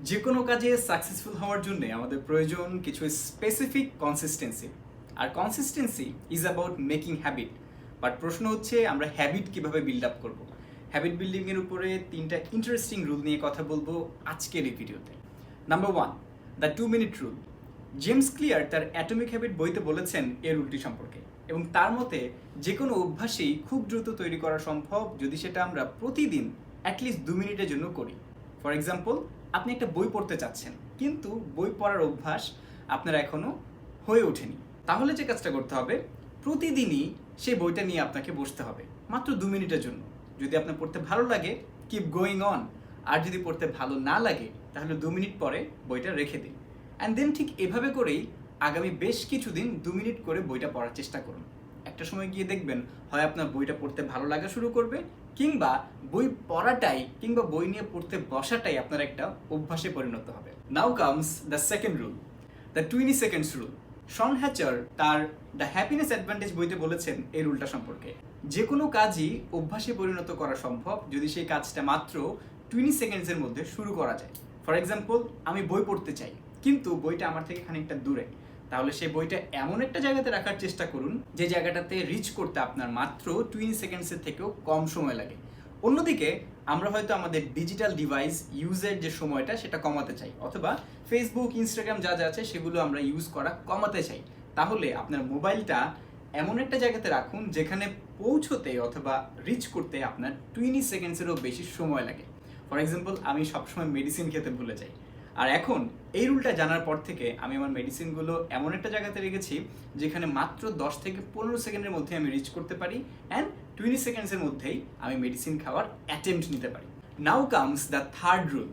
যে কোনো কাজে সাকসেসফুল হওয়ার জন্য আমাদের প্রয়োজন কিছু স্পেসিফিক কনসিস্টেন্সি। আর consistency is about making habit. But প্রশ্ন হচ্ছে আমরা হ্যাবিট কিভাবে বিল্ড আপ করবো। হ্যাবিট বিল্ডিংয়ের উপরে 3টা ইন্টারেস্টিং রুল নিয়ে কথা বলবো আজকের এই ভিডিওতে। Number 1, the 2 minute rule. James clear তার অ্যাটমিক হ্যাবিট বইতে বলেছেন এই রুলটি সম্পর্কে, এবং তার মতে যে কোনো অভ্যাসই খুব দ্রুত তৈরি করা সম্ভব যদি সেটা আমরা প্রতিদিন অ্যাটলিস্ট 2 মিনিটের জন্য করি। ফর এক্সাম্পল, আপনি একটা বই পড়তে চাচ্ছেন, কিন্তু বই পড়ার অভ্যাস আপনার এখনো হয়ে ওঠেনি। তাহলে যে কাজটা করতে হবে, প্রতিদিনই সেই বইটা নিয়ে আপনাকে বসতে হবে মাত্র 2 মিনিটের জন্য। যদি আপনার পড়তে ভালো লাগে, কিপ গোয়িং অন। আর যদি পড়তে ভালো না লাগে, তাহলে 2 মিনিট পরে বইটা রেখে দিন। অ্যান্ড দেন ঠিক এভাবে করেই আগামী বেশ কিছুদিন 2 মিনিট করে বইটা পড়ার চেষ্টা করুন। একটা সময় গিয়ে দেখবেন হয় আপনার বইটা পড়তে ভালো লাগা শুরু করবে, কিংবা বই পড়াটাই কিংবা বই নিয়ে পড়তে বসাটাই আপনার একটা অভ্যাসে পরিণত হবে। Now comes the second rule, the 20 seconds rule. Shawn Achor তার দ্য হ্যাপিনেস অ্যাডভান্টেজ বইতে বলেছেন এই রুলটা সম্পর্কে। যে কোনো কাজই অভ্যাসে পরিণত করা সম্ভব যদি সেই কাজটা মাত্র 20 সেকেন্ডসের মধ্যে শুরু করা যায়। ফর এক্সাম্পল, আমি বই পড়তে চাই, কিন্তু বইটা আমার থেকে খানিকটা দূরে। তাহলে সেই বইটা এমন একটা জায়গাতে রাখার চেষ্টা করুন যে জায়গাটাতে রিচ করতে আপনার মাত্র 20 সেকেন্ডসের থেকেও কম সময় লাগে। অন্যদিকে আমরা হয়তো আমাদের ডিজিটাল ডিভাইস ইউজের যে সময়টা সেটা কমাতে চাই, অথবা ফেসবুক, ইনস্টাগ্রাম যা যা আছে সেগুলো আমরা ইউজ করা কমাতে চাই। তাহলে আপনার মোবাইলটা এমন একটা জায়গাতে রাখুন যেখানে পৌঁছতে অথবা রিচ করতে আপনার 20 সেকেন্ডসেরও বেশি সময় লাগে। ফর এক্সাম্পল, আমি সবসময় মেডিসিন খেতে ভুলে যাই, আর এখন এই রুলটা জানার পর থেকে আমি আমার মেডিসিনগুলো এমন একটা জায়গাতে রেখেছি যেখানে মাত্র 10 থেকে 15 সেকেন্ডের মধ্যে আমি রিচ করতে পারি, অ্যান্ড 20 সেকেন্ডসের মধ্যেই আমি মেডিসিন খাওয়ার অ্যাটেম্প্ট নিতে পারি। Now comes the third rule,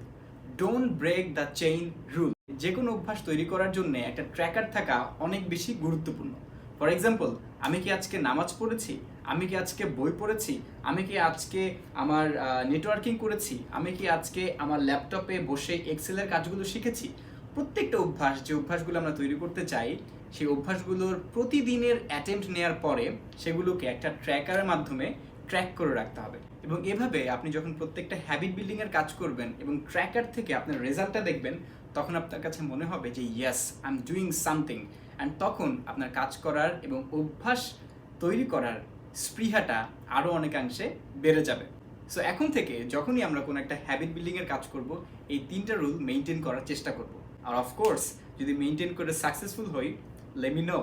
don't break the chain rule. যে কোনো অভ্যাস তৈরি করার জন্য একটা ট্র্যাকার থাকা অনেক বেশি গুরুত্বপূর্ণ। ফর এক্সাম্পল, আমি কি আজকে নামাজ পড়েছি, আমি কি আজকে বই পড়েছি, আমি কি আজকে আমার নেটওয়ার্কিং করেছি, আমি কি আজকে আমার ল্যাপটপে বসে এক্সেলের কাজগুলো শিখেছি। প্রত্যেকটা অভ্যাস, যে অভ্যাসগুলো আমরা তৈরি করতে চাই, সেই অভ্যাসগুলোর প্রতিদিনের অ্যাটেম্প্ট নেওয়ার পরে সেগুলোকে একটা ট্র্যাকারের মাধ্যমে ট্র্যাক করে রাখতে হবে। এবং এভাবে আপনি যখন প্রত্যেকটা হ্যাবিট বিল্ডিংয়ের কাজ করবেন এবং ট্র্যাকার থেকে আপনার রেজাল্টটা দেখবেন, তখন আপনার কাছে মনে হবে যে yes, I am doing something. And তখন আপনার কাজ করার এবং অভ্যাস তৈরি করার স্পৃহাটা আরও অনেকাংশে বেড়ে যাবে। সো এখন থেকে যখনই আমরা কোনো একটা হ্যাবিট বিল্ডিংয়ের কাজ করব, এই 3টা রুল মেনটেন করার চেষ্টা করব। আর অফকোর্স, যদি মেনটেন করে সাকসেসফুল হই, লেট মি নো।